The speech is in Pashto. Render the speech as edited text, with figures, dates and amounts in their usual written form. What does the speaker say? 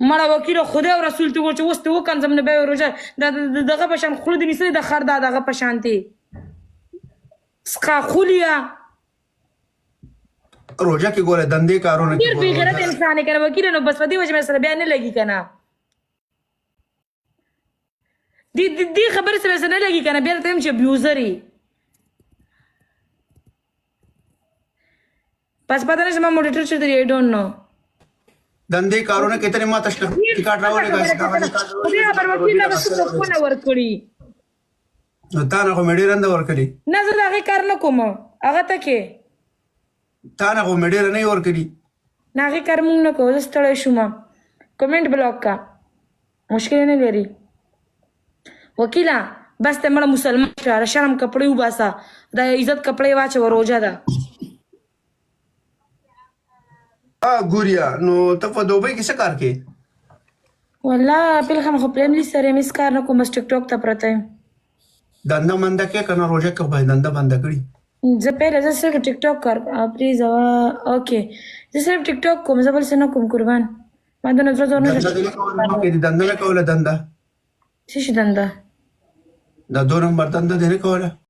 مړه وکیله خدای او رسول ته وچ وست وکنځم نه به روزه دغه په شان خلود نیسي د خر دغه په شانتي سقا خولیا روزه کې ګوره دندې کارونه ډیر بی غیرت انسان کنه وکیل نو بس پدې وجه مې سره بیان نه لګي کنه دی خبر سره نه لګي کنه بیا ته هم چې بیوزري پس پته نشم ما موډیټر چې دی I don't know دندې کارونه کې ته ما تاسو ټیکټ راوړې غواړم خدای خبر وکیل له څه څه نه ورکړي نو تا نه کومې ډېر نه ورکړي نه زه هغه کار نه کوم هغه ته کې تا نه کومې ډېر نه ورکړي نه هغه کار مونږ نه کوو زه ستړی شوم کمنټ بلاک کا مشکل نه لري وکیلا بس ته مړه مسلمان شه شرم کپڑے وباسا د عزت کپڑے واچو روزه ده ګوریا نو ته په دوبۍ کې څه کار کې والله بل خم خو پریم سره مس کار نه کوم ټیک ټاک ته پرته دنده منده کې کنه روزه کې به دنده بند کړی زه پهله زه صرف ټیک ټاک کار پلیز اوکې زه صرف ټیک ټاک کوم زه بل څه نه کوم قربان ما د نظر زور نه دنده نه کوله دنده څه شي دنده دا 2 نمبر دنده دې نه کوله